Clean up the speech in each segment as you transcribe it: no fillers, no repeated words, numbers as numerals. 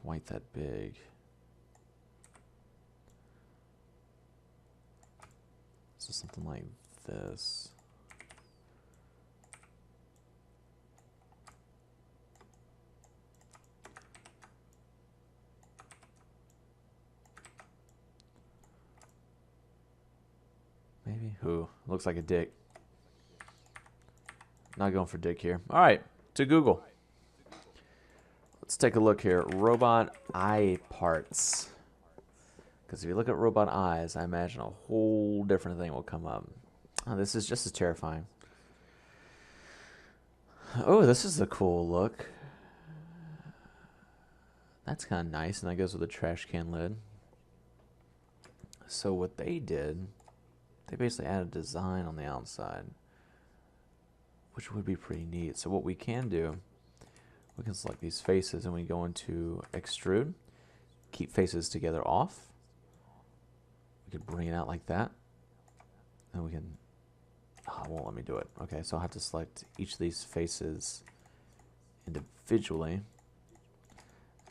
quite that big. So something like this. Maybe? Ooh, looks like a dick. Not going for dick here. All right, to Google. Let's take a look here. Robot eye parts. Because if you look at robot eyes, I imagine a whole different thing will come up. Oh, this is just as terrifying. Oh, this is a cool look. That's kind of nice, and that goes with a trash can lid. So what they did, they basically added design on the outside, which would be pretty neat. So what we can do, we can select these faces, and we go into extrude, keep faces together off. We could bring it out like that, and we can, oh, it won't let me do it. Okay, so I'll have to select each of these faces individually,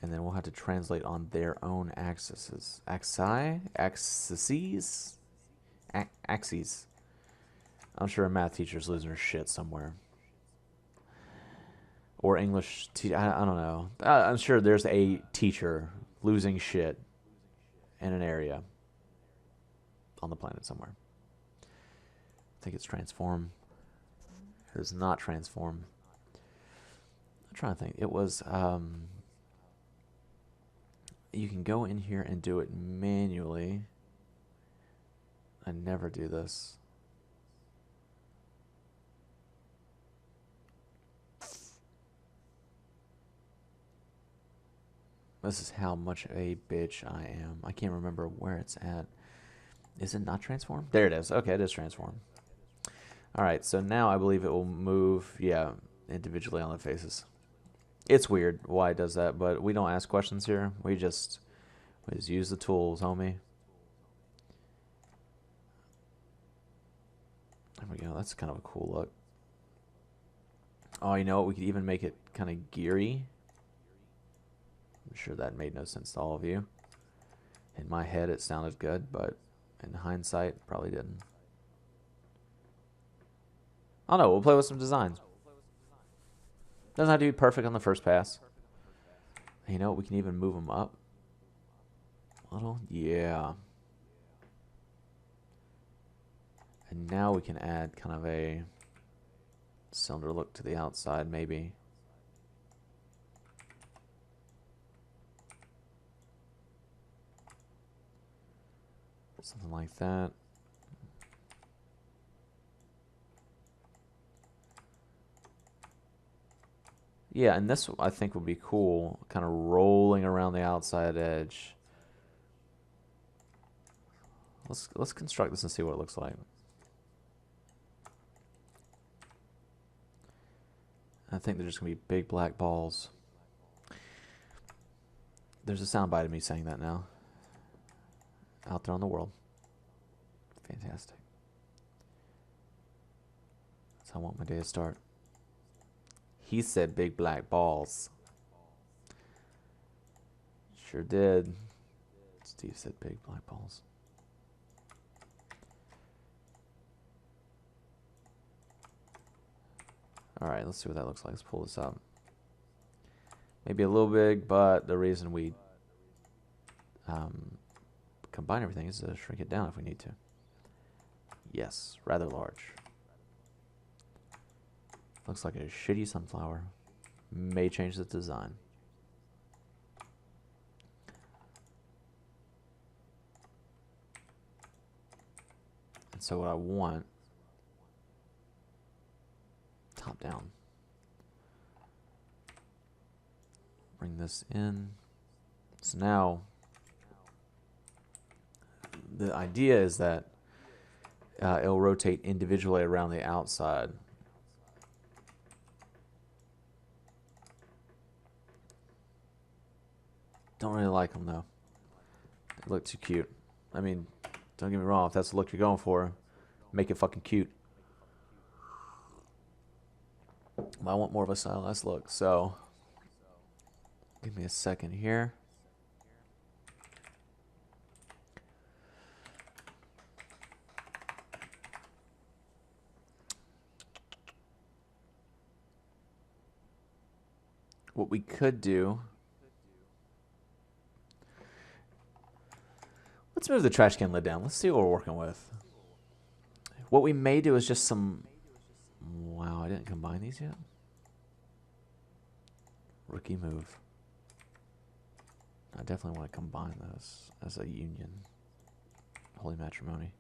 and then we'll have to translate on their own axes. Axes? I'm sure a math teacher's losing her shit somewhere. Or English teacher, I don't know. I'm sure there's a teacher losing shit in an area on the planet somewhere. I think it's transform. It is not transform. I'm trying to think. It was, you can go in here and do it manually. I never do this. This is how much a bitch I am. I can't remember where it's at. Is it not transform? There it is. Okay, it is transform. Alright, so now I believe it will move, yeah, individually on the faces. It's weird why it does that, but we don't ask questions here. We just use the tools, homie. There we go. That's kind of a cool look. Oh, you know what? We could even make it kind of geary. I'm sure that made no sense to all of you. In my head, it sounded good, but in hindsight, probably didn't. I don't know. We'll play with some designs. Doesn't have to be perfect on the first pass. You know, we can even move them up a little. Yeah. And now we can add kind of a cylinder look to the outside, maybe. Something like that. Yeah, and this I think would be cool, kind of rolling around the outside edge. Let's construct this and see what it looks like. I think they're just gonna be big black balls. There's a soundbite of me saying that now. Out there on the world. Fantastic. That's how I want my day to start. He said big black balls. Sure did. Steve said big black balls. Alright, let's see what that looks like. Let's pull this up. Maybe a little big, but the reason we combine everything is to shrink it down if we need to. Yes, rather large. Looks like a shitty sunflower. May change the design. And so what I want, top down. Bring this in. So now, the idea is that it'll rotate individually around the outside. Don't really like them though. They look too cute. I mean, don't get me wrong, if that's the look you're going for, make it fucking cute. But I want more of a stylized look, so give me a second here. what we could do, let's move the trash can lid down. Let's see what we're working with. What we may do is just some, wow, I didn't combine these yet. Rookie move. I definitely want to combine those as a union. Holy matrimony.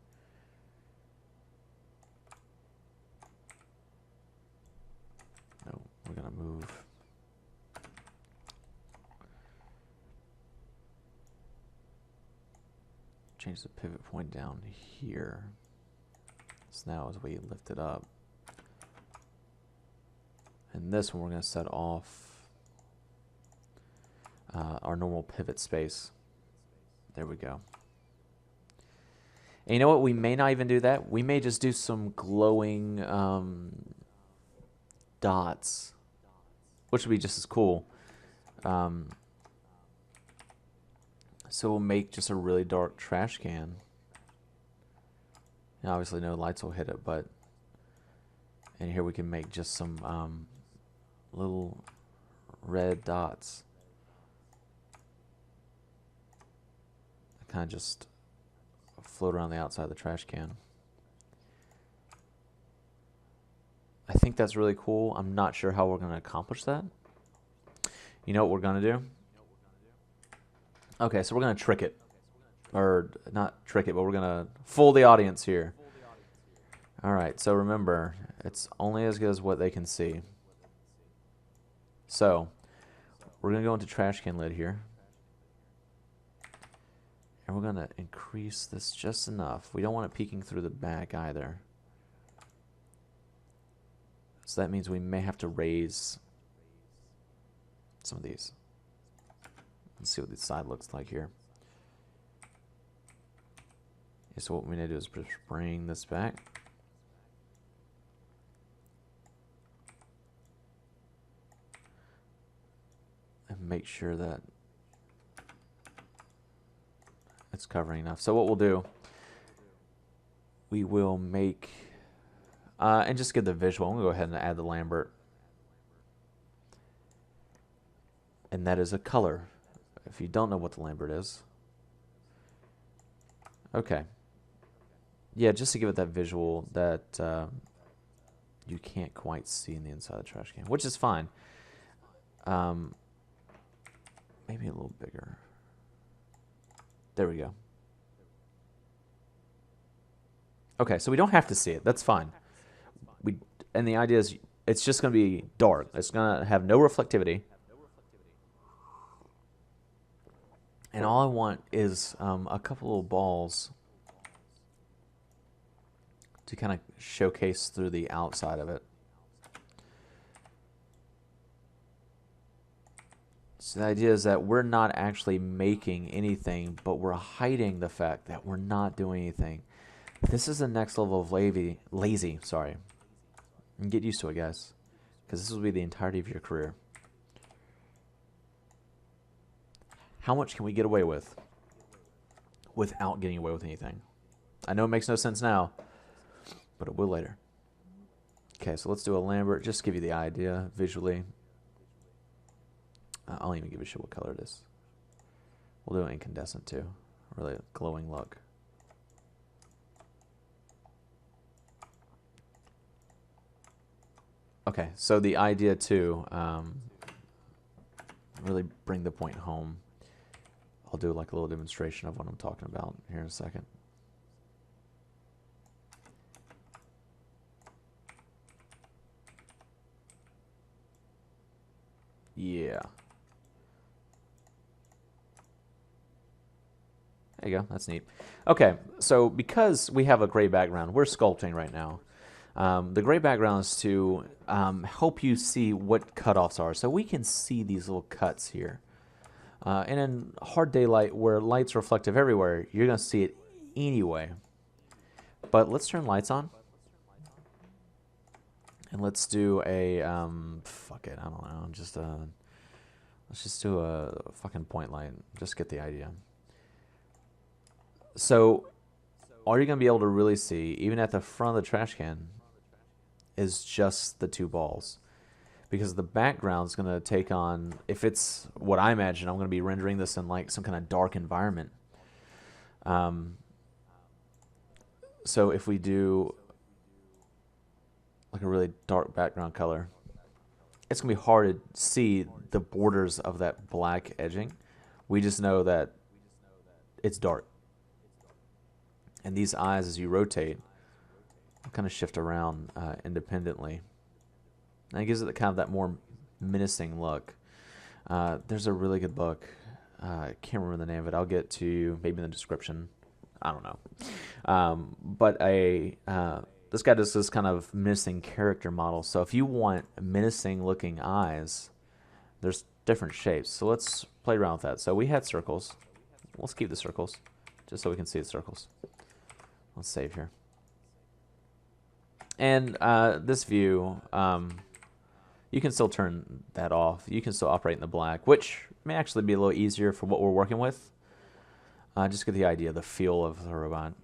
No, we're going to move. Change the pivot point down here. So now as we lift it up. And this one we're going to set off our normal pivot space. There we go. And you know what? We may not even do that. We may just do some glowing dots, which would be just as cool. So we'll make just a really dark trash can. And obviously no lights will hit it, but and here we can make just some little red dots. Kind of just float around the outside of the trash can. I think that's really cool. I'm not sure how we're going to accomplish that. You know what we're going to do? Okay, so we're going to trick it. Or not trick it, but we're going to fool the audience here. Alright, so remember, it's only as good as what they can see. So, we're going to go into trash can lid here. And we're going to increase this just enough. We don't want it peeking through the back either. So that means we may have to raise some of these. Let's see what the side looks like here. Okay, so what we need to do is just bring this back. And make sure that it's covering enough. So what we'll do, we will make, and just get the visual, I'm going to go ahead and add the Lambert. And that is a color. If you don't know what the Lambert is. Okay. Yeah, just to give it that visual that you can't quite see in the inside of the trash can, which is fine. Maybe a little bigger. There we go. Okay, so we don't have to see it. That's fine. And the idea is it's just going to be dark. It's going to have no reflectivity. And all I want is a couple little balls to kind of showcase through the outside of it. So the idea is that we're not actually making anything, but we're hiding the fact that we're not doing anything. This is the next level of lazy, sorry. And get used to it, guys, because this will be the entirety of your career. How much can we get away with without getting away with anything? I know it makes no sense now, but it will later. Okay, so let's do a Lambert, just to give you the idea visually. I'll even give a shit what color it is. We'll do an incandescent too. Really a glowing look. Okay, so the idea too, really bring the point home. I'll do like a little demonstration of what I'm talking about here in a second. Yeah. There you go, that's neat. Okay, so because we have a gray background, we're sculpting right now. The gray background is to help you see what cutoffs are. So we can see these little cuts here. And in hard daylight where light's reflective everywhere, you're going to see it anyway. But let's turn lights on. And let's do a, fuck it, I don't know, just let's just do a fucking point light. Just get the idea. So all you're going to be able to really see, even at the front of the trash can, is just the two balls. because the background is going to take on, if it's what I imagine, I'm going to be rendering this in like some kind of dark environment. So if we do like a really dark background color, it's going to be hard to see the borders of that black edging. We just know that it's dark. And these eyes, as you rotate, will kind of shift around independently. And it gives it the kind of that more menacing look. There's a really good book. I can't remember the name of it. I'll get to you maybe in the description. I don't know. But this guy does this kind of menacing character model. So if you want menacing looking eyes, there's different shapes. So let's play around with that. So we had circles. Let's keep the circles just so we can see the circles. Let's save here. And this view, you can still turn that off. You can still operate in the black, which may actually be a little easier for what we're working with. Just get the idea, the feel of the robot.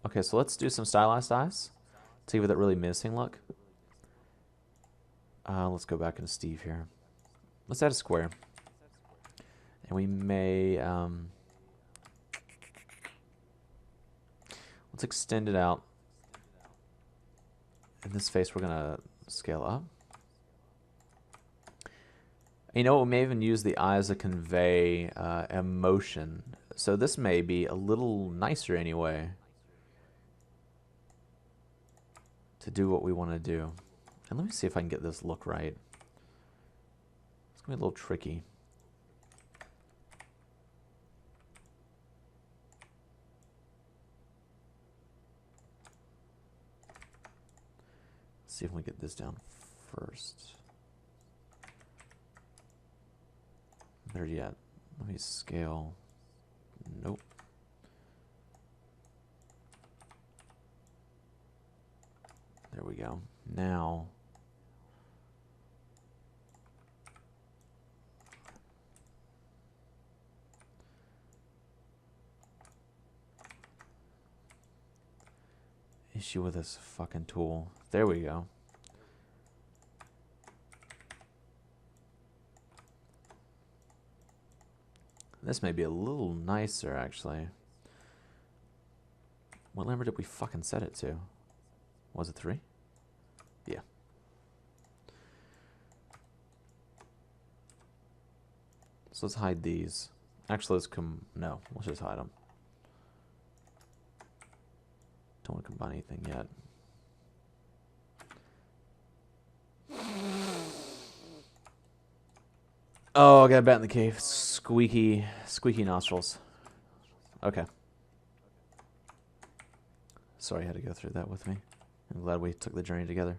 Okay, so let's do some stylized eyes to give it that really menacing look. Let's go back into Steve here. Let's add a square. And we may... let's extend it out. In this face, we're going to scale up. You know, we may even use the eyes to convey emotion. So this may be a little nicer anyway to do what we want to do. And let me see if I can get this look right. It's going to be a little tricky. Let's see if we get this down first. Better yet, let me scale. Nope. There we go. Now, issue with this fucking tool. There we go. This may be a little nicer, actually. What number did we fucking set it to? Was it 3? Yeah. So let's hide these. Actually, no, let's just hide them. Don't want to combine anything yet. Oh, I got a bat in the cave. Squeaky nostrils. Okay. Sorry I had to go through that with me. I'm glad we took the journey together.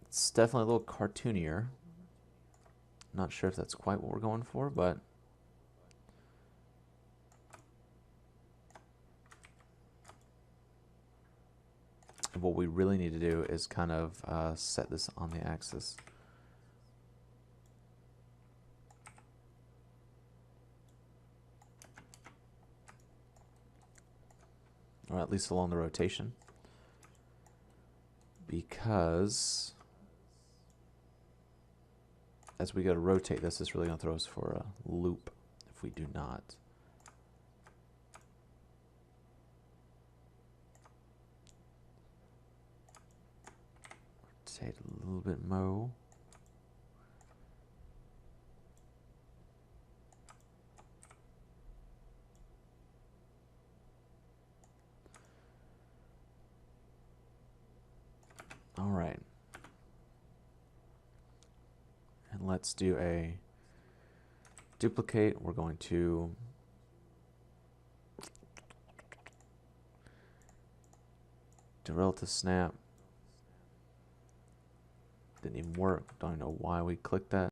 It's definitely a little cartoonier. Not sure if that's quite what we're going for, but what we really need to do is kind of set this on the axis. Or at least along the rotation. Because as we go to rotate this, it's really going to throw us for a loop if we do not. Rotate a little bit more. All right. And let's do a duplicate. We're going to do relative snap. Didn't even work. Don't even know why we clicked that.